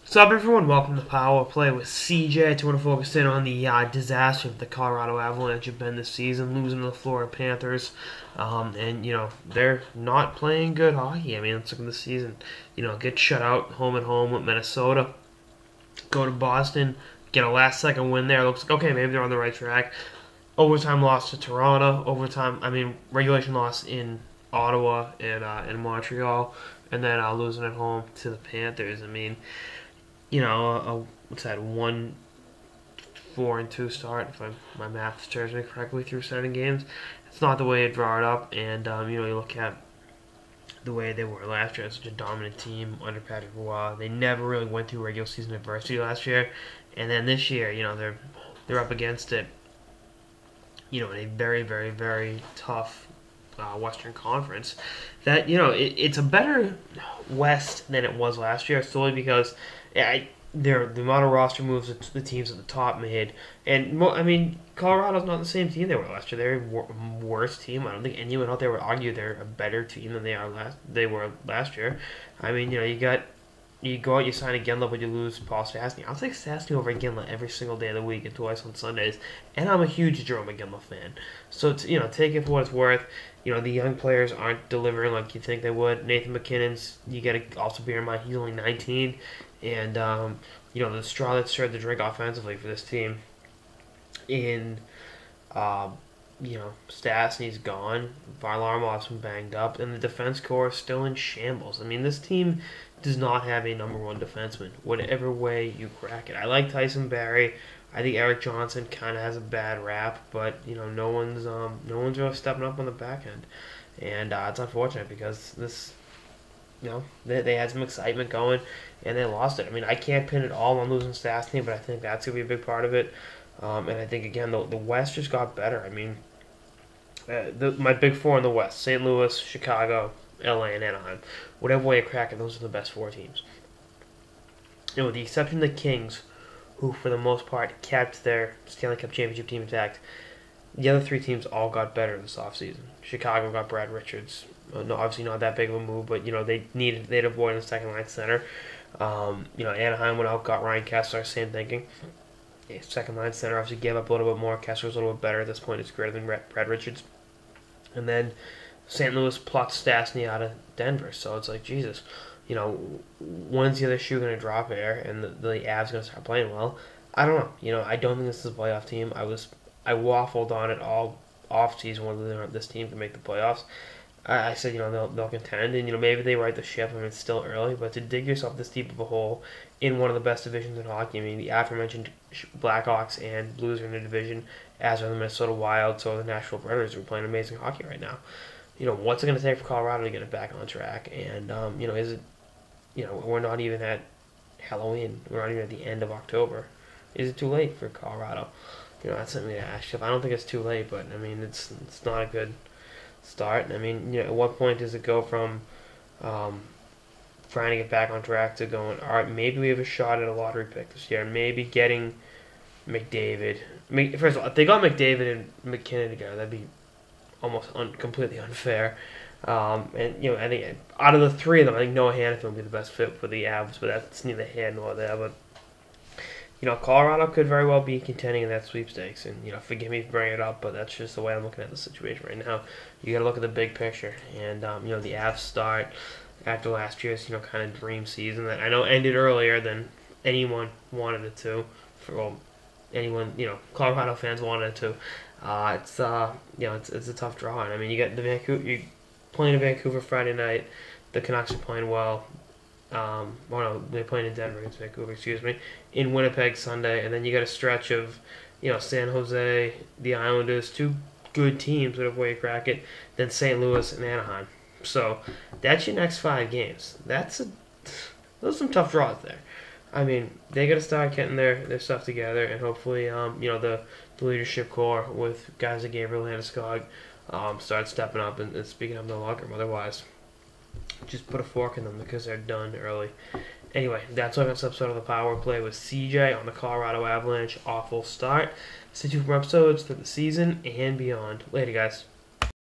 What's up, everyone? Welcome to Power Play with CJ. I want to focus in on the disaster that the Colorado Avalanche have been this season, losing to the Florida Panthers. They're not playing good hockey. I mean, let's look at the season. Get shut out home and home with Minnesota. Go to Boston, get a last-second win there. Looks like, okay, maybe they're on the right track. Overtime loss to Toronto. Regulation loss in Ottawa and in Montreal. And then losing at home to the Panthers. What's that, 1-4-2 start, if my math serves me correctly, through 7 games. It's not the way to draw it up, and, you look at the way they were last year, such a dominant team under Patrick Roy. They never really went through regular season adversity last year, and then this year, they're up against it, in a very, very, very tough Western Conference. That, it's a better West than it was last year, solely because the amount of roster moves that the teams at the top made, and Colorado's not the same team they were last year. They're a worse team. I don't think anyone out there would argue they're a better team than they were last year. You go out, you sign Iginla, but you lose Paul Stastny. I'll take Stastny over Iginla every single day of the week and twice on Sundays, and I'm a huge Jerome Iginla fan. So take it for what it's worth. The young players aren't delivering like you think they would. Nathan McKinnon's, you got to also bear in mind, he's only 19, and the straw that stirred the drink offensively for this team. Stastny's gone, Varlamov's been banged up, and the defense core is still in shambles. This team does not have a number one defenseman, whatever way you crack it. I like Tyson Barrie. I think Erik Johnson kind of has a bad rap, but no one's really stepping up on the back end, and it's unfortunate because this, they had some excitement going, and they lost it. I can't pin it all on losing Stastny, but I think that's gonna be a big part of it. And I think again the West just got better. My big four in the West: St. Louis, Chicago, LA, and Anaheim. Whatever way you crack it, those are the best 4 teams. With the exception of the Kings, who for the most part kept their Stanley Cup championship team intact, the other 3 teams all got better this offseason. Chicago got Brad Richards. Obviously not that big of a move, but they'd avoid in the second line center. Anaheim went out, got Ryan Kessler, same thinking. Second line center obviously gave up a little bit more. Kessler's a little bit better at this point. It's greater than Brad Richards. And then St. Louis plucked Stastny out of Denver. So it's like, Jesus, when's the other shoe going to drop here and the Avs going to start playing well? I don't know. I don't think this is a playoff team. I waffled on it all off-season whether this team can make the playoffs. I said, they'll contend, and, maybe they right the ship. It's still early, but to dig yourself this deep of a hole in one of the best divisions in hockey, the aforementioned Blackhawks and Blues are in the division, as are the Minnesota Wild, so are the Nashville Predators, who are playing amazing hockey right now. What's it going to take for Colorado to get it back on track? And, is it, we're not even at Halloween. We're not even at the end of October. Is it too late for Colorado? That's something to ask. I don't think it's too late, but, it's not a good start. At what point does it go from trying to get back on track to going, all right, maybe we have a shot at a lottery pick this year, maybe getting McDavid. First of all, if they got McDavid and McKinnon together, that'd be almost completely unfair. I think out of the 3 of them, I think Noah Hanifin would be the best fit for the Avs, but that's neither here nor there. But Colorado could very well be contending in that sweepstakes, and forgive me for bringing it up, but that's just the way I'm looking at the situation right now. You got to look at the big picture, and the Avs start after last year's kind of dream season that I know ended earlier than anyone wanted it to. Colorado fans wanted it to. It's a tough draw, and you got the Vancouver. You playing in Vancouver Friday night. The Canucks are playing well. They're playing in Denver against Vancouver, excuse me, in Winnipeg Sunday, and then you got a stretch of, San Jose, the Islanders, 2 good teams, whatever way you crack it, then St. Louis and Anaheim. So that's your next 5 games. Those are some tough draws there. They got to start getting their stuff together, and hopefully, the leadership core with guys like Gabriel Landeskog start stepping up and speaking up in the locker room. Otherwise, just put a fork in them because they're done early. Anyway, that's all this episode of the Power Play with CJ on the Colorado Avalanche awful start. Stay tuned for episodes through the season and beyond. Later, guys.